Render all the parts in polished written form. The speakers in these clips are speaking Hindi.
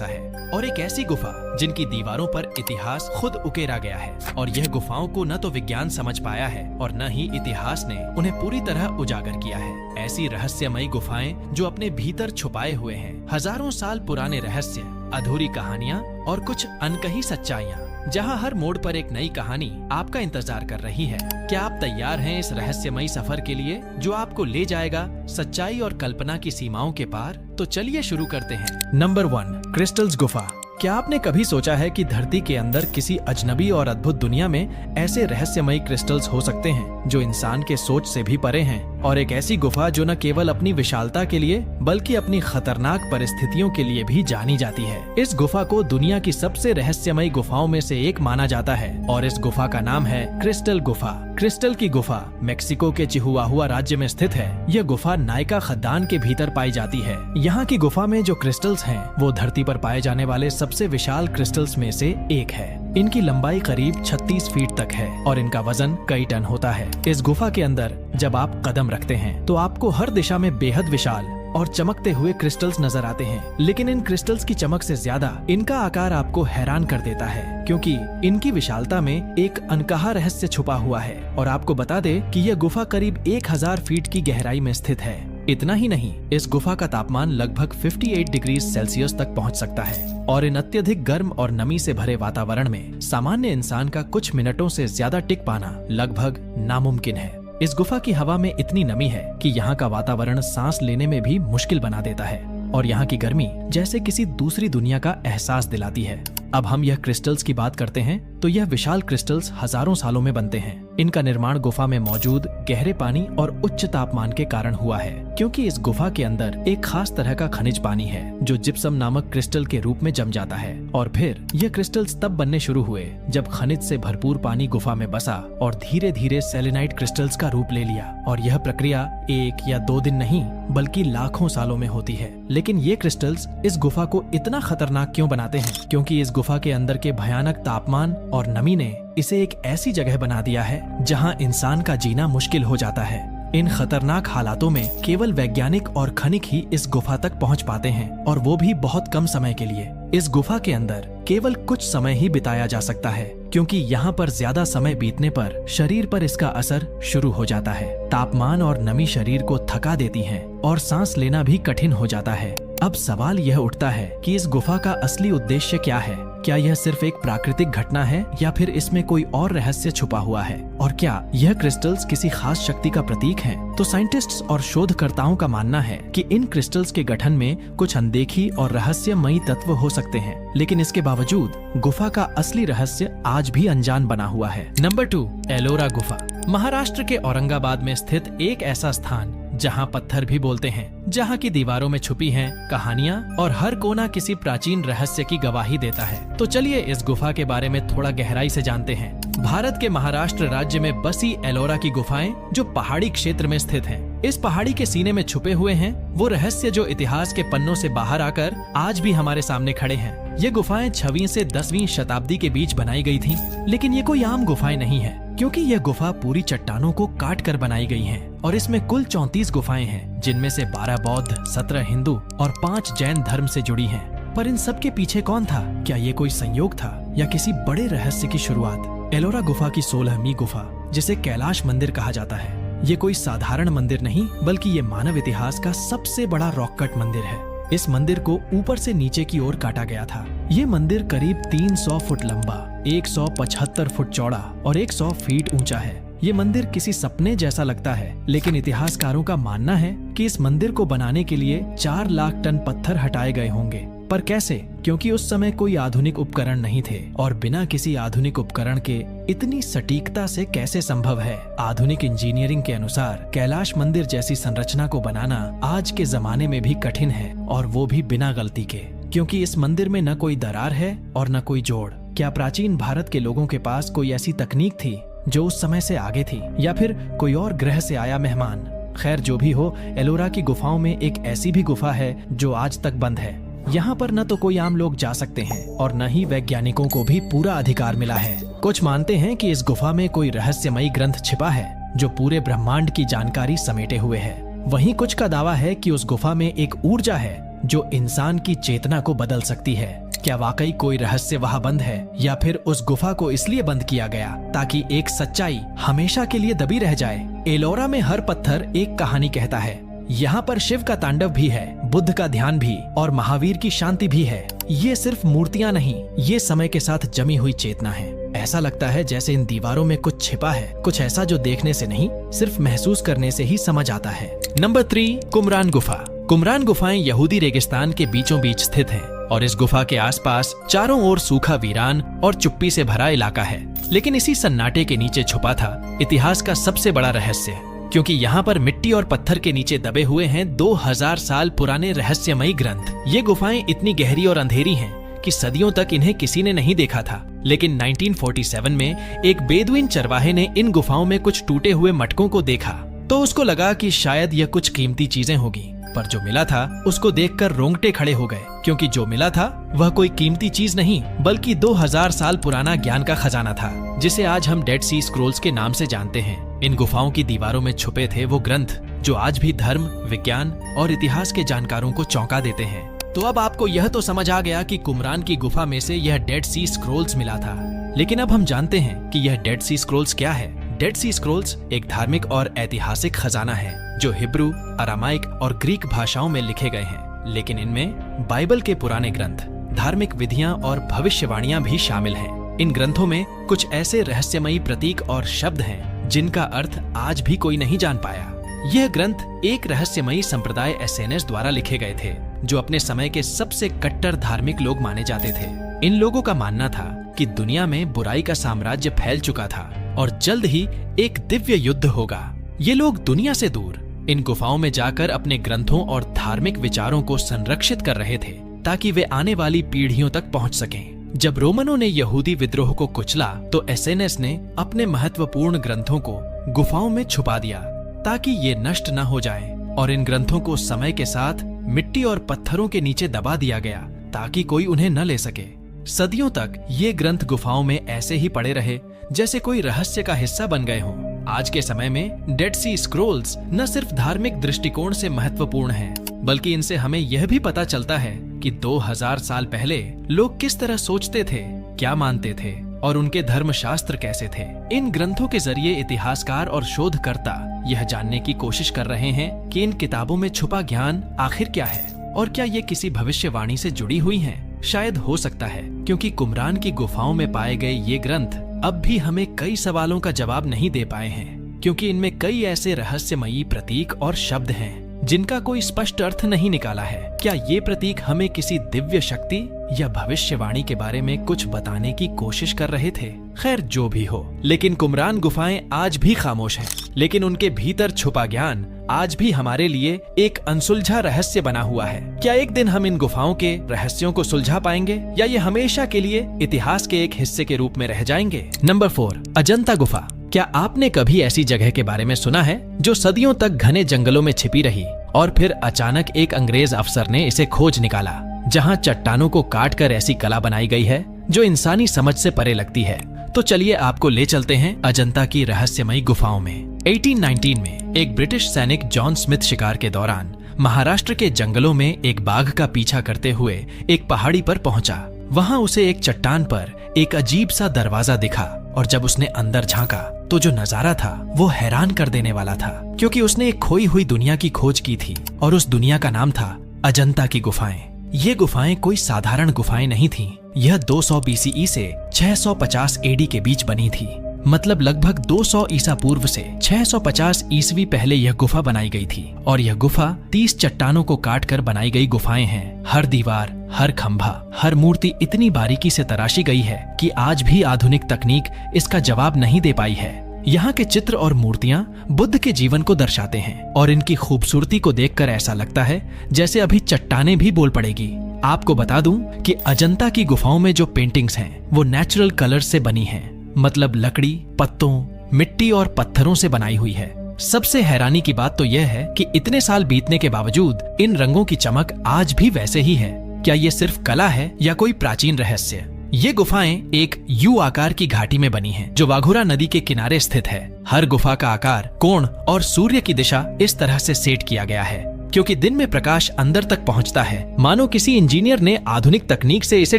है और एक ऐसी गुफा जिनकी दीवारों पर इतिहास खुद उकेरा गया है और यह गुफाओं को न तो विज्ञान समझ पाया है और न ही इतिहास ने उन्हें पूरी तरह उजागर किया है। ऐसी रहस्यमयी गुफाएं जो अपने भीतर छुपाए हुए हैं हजारों साल पुराने रहस्य, अधूरी कहानियां और कुछ अनकही सच्चाइयां, जहां हर मोड़ पर एक नई कहानी आपका इंतजार कर रही है। क्या आप तैयार हैं इस रहस्यमयी सफर के लिए जो आपको ले जाएगा सच्चाई और कल्पना की सीमाओं के पार? तो चलिए शुरू करते हैं। नंबर 1, क्रिस्टल्स गुफा। क्या आपने कभी सोचा है कि धरती के अंदर किसी अजनबी और अद्भुत दुनिया में ऐसे रहस्यमयी क्रिस्टल्स हो सकते हैं जो इंसान के सोच से भी परे हैं? और एक ऐसी गुफा जो न केवल अपनी विशालता के लिए बल्कि अपनी खतरनाक परिस्थितियों के लिए भी जानी जाती है। इस गुफा को दुनिया की सबसे रहस्यमयी गुफाओं में से एक माना जाता है और इस गुफा का नाम है क्रिस्टल गुफा। क्रिस्टल की गुफा मेक्सिको के चिहुआहुआ राज्य में स्थित है। यह गुफा नायका खदान के भीतर पाई जाती है। यहाँ की गुफा में जो क्रिस्टल्स हैं वो धरती पर पाए जाने वाले सबसे विशाल क्रिस्टल्स में से एक है। इनकी लंबाई करीब 36 फीट तक है और इनका वजन कई टन होता है। इस गुफा के अंदर जब आप कदम रखते हैं तो आपको हर दिशा में बेहद विशाल और चमकते हुए क्रिस्टल्स नजर आते हैं, लेकिन इन क्रिस्टल्स की चमक से ज्यादा इनका आकार आपको हैरान कर देता है क्योंकि इनकी विशालता में एक अनकहा रहस्य छुपा हुआ है। और आपको बता दे कि यह गुफा करीब 1000 फीट की गहराई में स्थित है। इतना ही नहीं, इस गुफा का तापमान लगभग 58 डिग्री सेल्सियस तक पहुंच सकता है और इन अत्यधिक गर्म और नमी से भरे वातावरण में सामान्य इंसान का कुछ मिनटों से ज्यादा टिक पाना लगभग नामुमकिन है। इस गुफा की हवा में इतनी नमी है कि यहाँ का वातावरण सांस लेने में भी मुश्किल बना देता है और यहाँ की गर्मी जैसे किसी दूसरी दुनिया का एहसास दिलाती है। अब हम यह क्रिस्टल्स की बात करते हैं तो यह विशाल क्रिस्टल्स हजारों सालों में बनते हैं। इनका निर्माण गुफा में मौजूद गहरे पानी और उच्च तापमान के कारण हुआ है क्योंकि इस गुफा के अंदर एक खास तरह का खनिज पानी है जो जिप्सम नामक क्रिस्टल के रूप में जम जाता है। और फिर यह क्रिस्टल्स तब बनने शुरू हुए जब खनिज से भरपूर पानी गुफा में बसा और धीरे धीरे सेलेनाइट क्रिस्टल्स का रूप ले लिया। और यह प्रक्रिया 1 या 2 दिन नहीं बल्कि लाखों सालों में होती है। लेकिन ये क्रिस्टल्स इस गुफा को इतना खतरनाक क्यों बनाते हैं? क्योंकि इस गुफा के अंदर के भयानक तापमान और नमी ने इसे एक ऐसी जगह बना दिया है जहां इंसान का जीना मुश्किल हो जाता है। इन खतरनाक हालातों में केवल वैज्ञानिक और खनिक ही इस गुफा तक पहुंच पाते हैं और वो भी बहुत कम समय के लिए। इस गुफा के अंदर केवल कुछ समय ही बिताया जा सकता है क्योंकि यहाँ पर ज्यादा समय बीतने पर शरीर पर इसका असर शुरू हो जाता है। तापमान और नमी शरीर को थका देती हैं और सांस लेना भी कठिन हो जाता है। अब सवाल यह उठता है कि इस गुफा का असली उद्देश्य क्या है? क्या यह सिर्फ एक प्राकृतिक घटना है या फिर इसमें कोई और रहस्य छुपा हुआ है? और क्या यह क्रिस्टल्स किसी खास शक्ति का प्रतीक हैं? तो साइंटिस्ट्स और शोधकर्ताओं का मानना है कि इन क्रिस्टल्स के गठन में कुछ अनदेखी और रहस्यमयी तत्व हो सकते हैं, लेकिन इसके बावजूद गुफा का असली रहस्य आज भी अनजान बना हुआ है। नंबर 2, एलोरा गुफा। महाराष्ट्र के औरंगाबाद में स्थित एक ऐसा स्थान जहां पत्थर भी बोलते हैं, जहां की दीवारों में छुपी हैं कहानियां और हर कोना किसी प्राचीन रहस्य की गवाही देता है। तो चलिए इस गुफा के बारे में थोड़ा गहराई से जानते हैं। भारत के महाराष्ट्र राज्य में बसी एलोरा की गुफाएं जो पहाड़ी क्षेत्र में स्थित हैं। इस पहाड़ी के सीने में छुपे हुए हैं वो रहस्य जो इतिहास के पन्नों से बाहर आकर आज भी हमारे सामने खड़े हैं। ये गुफाएं 6वीं से 10वीं शताब्दी के बीच बनाई गई थीं, लेकिन ये कोई आम गुफाएं नहीं है क्योंकि यह गुफा पूरी चट्टानों को काट कर बनाई गई हैं और इसमें कुल 34 गुफाएं हैं जिनमें से 12 बौद्ध, 17 हिंदू और 5 जैन धर्म से जुड़ी हैं। पर इन सब के पीछे कौन था? क्या ये कोई संयोग था या किसी बड़े रहस्य की शुरुआत? एलोरा गुफा की 16वीं गुफा जिसे कैलाश मंदिर कहा जाता है, ये कोई साधारण मंदिर नहीं बल्कि ये मानव इतिहास का सबसे बड़ा रॉक कट मंदिर है। इस मंदिर को ऊपर से नीचे की ओर काटा गया था। ये मंदिर करीब 300 फुट लंबा, 175 फुट चौड़ा और 100 फीट ऊंचा है। ये मंदिर किसी सपने जैसा लगता है, लेकिन इतिहासकारों का मानना है कि इस मंदिर को बनाने के लिए 4 लाख टन पत्थर हटाए गए होंगे। पर कैसे? क्योंकि उस समय कोई आधुनिक उपकरण नहीं थे और बिना किसी आधुनिक उपकरण के इतनी सटीकता से कैसे संभव है? आधुनिक इंजीनियरिंग के अनुसार कैलाश मंदिर जैसी संरचना को बनाना आज के जमाने में भी कठिन है और वो भी बिना गलती के, क्योंकि इस मंदिर में न कोई दरार है और न कोई जोड़। क्या प्राचीन भारत के लोगों के पास कोई ऐसी तकनीक थी जो उस समय से आगे थी, या फिर कोई और ग्रह से आया मेहमान? खैर जो भी हो, एलोरा की गुफाओं में एक ऐसी भी गुफा है जो आज तक बंद है। यहाँ पर न तो कोई आम लोग जा सकते हैं और न ही वैज्ञानिकों को भी पूरा अधिकार मिला है। कुछ मानते हैं कि इस गुफा में कोई रहस्यमयी ग्रंथ छिपा है जो पूरे ब्रह्मांड की जानकारी समेटे हुए है। वहीं कुछ का दावा है कि उस गुफा में एक ऊर्जा है जो इंसान की चेतना को बदल सकती है। क्या वाकई कोई रहस्य वहां बंद है, या फिर उस गुफा को इसलिए बंद किया गया ताकि एक सच्चाई हमेशा के लिए दबी रह जाए? एलोरा में हर पत्थर एक कहानी कहता है। यहाँ पर शिव का तांडव भी है, बुद्ध का ध्यान भी और महावीर की शांति भी है। ये सिर्फ मूर्तियां नहीं, ये समय के साथ जमी हुई चेतना है। ऐसा लगता है जैसे इन दीवारों में कुछ छिपा है, कुछ ऐसा जो देखने से नहीं, सिर्फ महसूस करने से ही समझ आता है। नंबर 3, कुमरान गुफा। कुमरान गुफाएं यहूदी रेगिस्तान के बीचों बीच स्थित हैं और इस गुफा के आसपास चारों ओर सूखा, वीरान और चुप्पी से भरा इलाका है। लेकिन इसी सन्नाटे के नीचे छुपा था इतिहास का सबसे बड़ा रहस्य, क्योंकि यहाँ पर मिट्टी और पत्थर के नीचे दबे हुए हैं 2000 साल पुराने रहस्यमयी ग्रंथ। ये गुफाएं इतनी गहरी और अंधेरी हैं कि सदियों तक इन्हें किसी ने नहीं देखा था। लेकिन 1947 में एक बेदुइन चरवाहे ने इन गुफाओं में कुछ टूटे हुए मटकों को देखा, तो उसको लगा कि शायद यह कुछ कीमती चीजें होगी। पर जो मिला था उसको देखकर रोंगटे खड़े हो गए, क्योंकि जो मिला था वह कोई कीमती चीज नहीं, बल्कि 2000 साल पुराना ज्ञान का खजाना था, जिसे आज हम डेड सी स्क्रोल्स के नाम से जानते हैं। इन गुफाओं की दीवारों में छुपे थे वो ग्रंथ जो आज भी धर्म, विज्ञान और इतिहास के जानकारों को चौंका देते हैं। तो अब आपको यह तो समझ आ गया कि कुमरान की गुफा में से यह डेड सी स्क्रोल्स मिला था। लेकिन अब हम जानते हैं कि यह डेड सी स्क्रोल्स क्या है। डेड सी स्क्रोल्स एक धार्मिक और ऐतिहासिक खजाना है जो हिब्रू, अरामाइक और ग्रीक भाषाओं में लिखे गए हैं। लेकिन इनमें बाइबल के पुराने ग्रंथ, धार्मिक विधियां और भविष्यवाणियां भी शामिल हैं। इन ग्रंथों में कुछ ऐसे रहस्यमयी प्रतीक और शब्द हैं जिनका अर्थ आज भी कोई नहीं जान पाया। यह ग्रंथ एक रहस्यमयी संप्रदाय एसेनेस द्वारा लिखे गए थे, जो अपने समय के सबसे कट्टर धार्मिक लोग माने जाते थे। इन लोगों का मानना था कि दुनिया में बुराई का साम्राज्य फैल चुका था और जल्द ही एक दिव्य युद्ध होगा। ये लोग दुनिया से दूर इन गुफाओं में जाकर अपने ग्रंथों और धार्मिक विचारों को संरक्षित कर रहे थे, ताकि वे आने वाली पीढ़ियों तक पहुंच सकें। जब रोमनों ने यहूदी विद्रोह को कुचला, तो एसेनेस ने अपने महत्वपूर्ण ग्रंथों को गुफाओं में छुपा दिया ताकि ये नष्ट न हो जाएं, और इन ग्रंथों को समय के साथ मिट्टी और पत्थरों के नीचे दबा दिया गया ताकि कोई उन्हें न ले सके। सदियों तक ये ग्रंथ गुफाओं में ऐसे ही पड़े रहे जैसे कोई रहस्य का हिस्सा बन गए हों। आज के समय में डेड सी स्क्रोल्स न सिर्फ धार्मिक दृष्टिकोण से महत्वपूर्ण हैं, बल्कि इनसे हमें यह भी पता चलता है कि 2000 साल पहले लोग किस तरह सोचते थे, क्या मानते थे और उनके धर्मशास्त्र कैसे थे। इन ग्रंथों के जरिए इतिहासकार और शोधकर्ता यह जानने की कोशिश कर रहे हैं कि इन किताबों में छुपा ज्ञान आखिर क्या है और क्या ये किसी भविष्यवाणी से जुड़ी हुई हैं। शायद हो सकता है, क्योंकि कुमरान की गुफाओं में पाए गए ये ग्रंथ अब भी हमें कई सवालों का जवाब नहीं दे पाए हैं, क्योंकि इनमें कई ऐसे रहस्यमयी प्रतीक और शब्द हैं जिनका कोई स्पष्ट अर्थ नहीं निकाला है। क्या ये प्रतीक हमें किसी दिव्य शक्ति या भविष्यवाणी के बारे में कुछ बताने की कोशिश कर रहे थे? खैर, जो भी हो, लेकिन कुमरान गुफाएं आज भी खामोश हैं, लेकिन उनके भीतर छुपा ज्ञान आज भी हमारे लिए एक अनसुलझा रहस्य बना हुआ है। क्या एक दिन हम इन गुफाओं के रहस्यों को सुलझा पाएंगे, या ये हमेशा के लिए इतिहास के एक हिस्से के रूप में रह जाएंगे? नंबर 4, अजंता गुफा। क्या आपने कभी ऐसी जगह के बारे में सुना है जो सदियों तक घने जंगलों में छिपी रही और फिर अचानक एक अंग्रेज अफसर ने इसे खोज निकाला, जहां चट्टानों को काटकर ऐसी कला बनाई गई है जो इंसानी समझ से परे लगती है? तो चलिए आपको ले चलते हैं अजंता की रहस्यमयी गुफाओं में। 1819 में एक ब्रिटिश सैनिक जॉन स्मिथ शिकार के दौरान महाराष्ट्र के जंगलों में एक बाघ का पीछा करते हुए एक पहाड़ी पर पहुंचा। वहां उसे एक चट्टान पर एक अजीब सा दरवाजा दिखा, और जब उसने अंदर झांका तो जो नजारा था वो हैरान कर देने वाला था, क्योंकि उसने एक खोई हुई दुनिया की खोज की थी और उस दुनिया का नाम था अजंता की गुफाएं। ये गुफाएं कोई साधारण गुफाएं नहीं थीं। यह 200 BCE से 650 AD के बीच बनी थी, मतलब लगभग 200 ईसा पूर्व से 650 ईस्वी पहले यह गुफा बनाई गई थी। और यह गुफा 30 चट्टानों को काटकर बनाई गई गुफाएं हैं। हर दीवार, हर खंभा, हर मूर्ति इतनी बारीकी से तराशी गई है कि आज भी आधुनिक तकनीक इसका जवाब नहीं दे पाई है। यहाँ के चित्र और मूर्तियां बुद्ध के जीवन को दर्शाते हैं, और इनकी खूबसूरती को देखकर ऐसा लगता है जैसे अभी चट्टानें भी बोल पड़ेगी। आपको बता दूं कि अजंता की गुफाओं में जो पेंटिंग्स हैं वो नेचुरल कलर्स से बनी हैं, मतलब लकड़ी, पत्तों, मिट्टी और पत्थरों से बनाई हुई है। सबसे हैरानी की बात तो यह है कि इतने साल बीतने के बावजूद इन रंगों की चमक आज भी वैसे ही है। क्या ये सिर्फ कला है या कोई प्राचीन रहस्य? ये गुफाएं एक यू आकार की घाटी में बनी हैं, जो वाघुरा नदी के किनारे स्थित है। हर गुफा का आकार, कोण और सूर्य की दिशा इस तरह से सेट किया गया है क्योंकि दिन में प्रकाश अंदर तक पहुंचता है, मानो किसी इंजीनियर ने आधुनिक तकनीक से इसे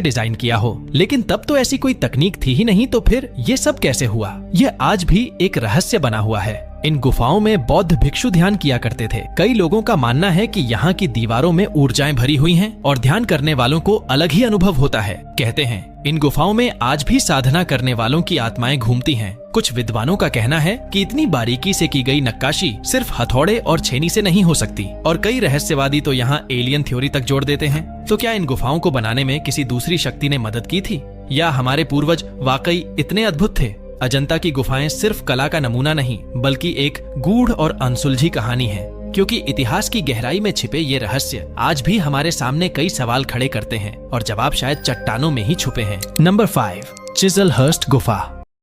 डिजाइन किया हो। लेकिन तब तो ऐसी कोई तकनीक थी ही नहीं, तो फिर ये सब कैसे हुआ? ये आज भी एक रहस्य बना हुआ है। इन गुफाओं में बौद्ध भिक्षु ध्यान किया करते थे। कई लोगों का मानना है कि यहाँ की दीवारों में ऊर्जाएं भरी हुई हैं और ध्यान करने वालों को अलग ही अनुभव होता है। कहते हैं इन गुफाओं में आज भी साधना करने वालों की आत्माएं घूमती हैं। कुछ विद्वानों का कहना है कि इतनी बारीकी से की गई नक्काशी सिर्फ हथौड़े और छेनी से नहीं हो सकती, और कई रहस्यवादी तो यहाँ एलियन थ्योरी तक जोड़ देते हैं। तो क्या इन गुफाओं को बनाने में किसी दूसरी शक्ति ने मदद की थी, या हमारे पूर्वज वाकई इतने अद्भुत थे? अजंता की गुफाएं सिर्फ कला का नमूना नहीं, बल्कि एक गूढ़ और अनसुलझी कहानी है, क्योंकि इतिहास की गहराई में छिपे ये रहस्य आज भी हमारे सामने कई सवाल खड़े करते हैं, और जवाब शायद चट्टानों में ही छुपे हैं। नंबर 5, चिजलहर्स्ट गुफा।